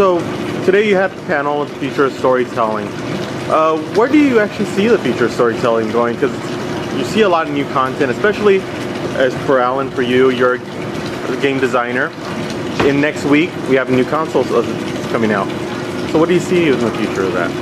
So today you have the panel with the future of storytelling. Where do you actually see the future of storytelling going? Because you see a lot of new content, especially as for Alan, for you, you're a game designer. In next week, we have new consoles coming out. So what do you see in the future of that?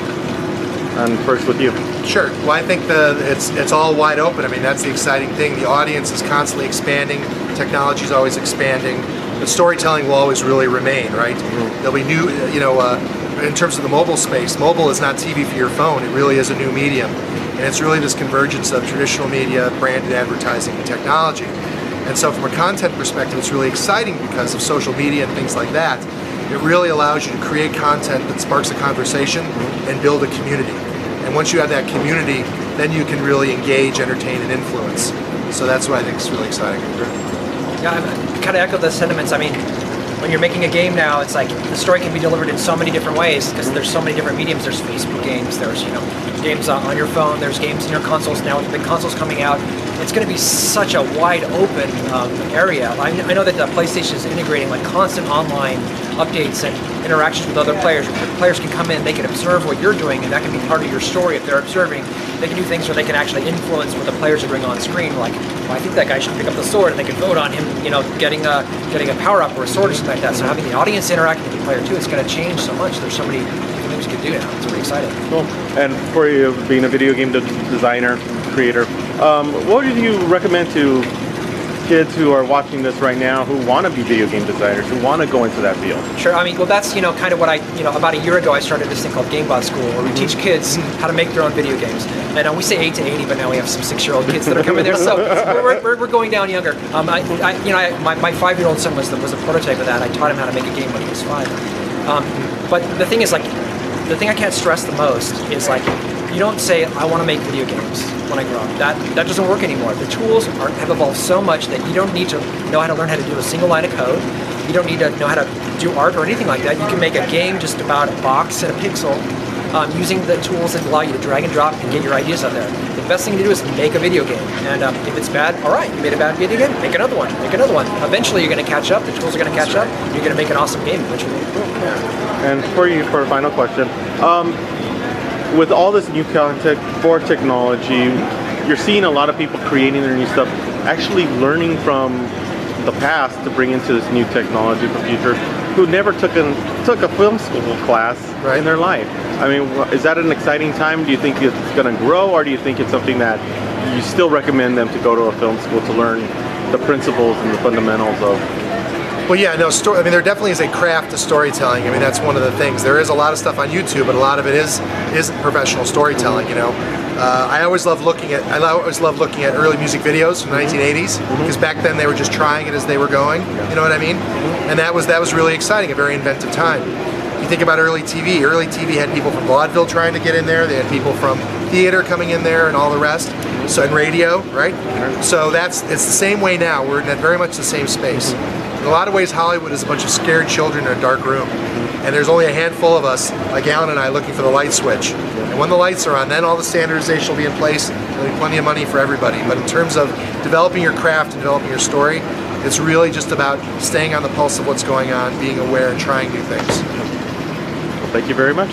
And first with you. Sure. Well, I think it's all wide open. I mean, that's the exciting thing. The audience is constantly expanding. Technology is always expanding. But storytelling will always really remain, right? Mm-hmm. There'll be new, in terms of the mobile space, mobile is not TV for your phone. It really is a new medium. And it's really this convergence of traditional media, branded advertising, and technology. And so from a content perspective, it's really exciting because of social media and things like that. It really allows you to create content that sparks a conversation and build a community. And once you have that community, then you can really engage, entertain, and influence. So that's what I think is really exciting. Yeah, I kind of echo the sentiments. I mean, when you're making a game now, it's like the story can be delivered in so many different ways because there's so many different mediums. There's Facebook games, there's games on your phone, there's games in your consoles now with the big consoles coming out. It's going to be such a wide open area. I know that the PlayStation is integrating like constant online updates and interactions with other players. Players can come in, they can observe what you're doing, and that can be part of your story. If they're observing, they can do things where they can actually influence what the players are doing on screen. Like, well, I think that guy should pick up the sword, and they can vote on him, getting a power up or a sword or something like that. So having the audience interact with the player too, it's going to change so much. There's so many things you can do now. It's really exciting. Cool. And for you, being a video game designer, creator, what would you recommend to kids who are watching this right now who want to be video game designers, who want to go into that field? Sure. I mean, well, that's kind of what about a year ago I started this thing called GameBot School, where we teach kids how to make their own video games. And we say 8 to 80, but now we have some 6-year-old kids that are coming there, so we're going down younger. My 5-year-old son was a prototype of that. I taught him how to make a game when he was 5. But the thing is, the thing I can't stress the most is you don't say, I want to make video games when I grow up. That doesn't work anymore. The tools have evolved so much that you don't need to know how to learn how to do a single line of code. You don't need to know how to do art or anything like that. You can make a game just about a box and a pixel using the tools that allow you to drag and drop and get your ideas out there. The best thing to do is make a video game. And if it's bad, all right, you made a bad video game, make another one, make another one. Eventually you're going to catch up, the tools are going to catch up, and you're going to make an awesome game eventually. And for you, for a final question, with all this new content for technology, you're seeing a lot of people creating their new stuff, actually learning from the past to bring into this new technology for future, who never took a film school class in their life. I mean, is that an exciting time? Do you think it's going to grow, or do you think it's something that you still recommend them to go to a film school to learn the principles and the fundamentals of? Well, yeah, no. I mean, there definitely is a craft to storytelling. I mean, that's one of the things. There is a lot of stuff on YouTube, but a lot of it is professional storytelling. I always love looking at early music videos from the 1980s because back then they were just trying it as they were going. You know what I mean? And that was really exciting. A very inventive time. You think about early TV. Early TV had people from vaudeville trying to get in there. They had people from theater coming in there and all the rest. So and radio, right? So it's the same way now. We're in very much the same space. In a lot of ways, Hollywood is a bunch of scared children in a dark room. And there's only a handful of us, like Alan and I, looking for the light switch. And when the lights are on, then all the standardization will be in place. There'll be plenty of money for everybody. But in terms of developing your craft and developing your story, it's really just about staying on the pulse of what's going on, being aware, and trying new things. Well, thank you very much.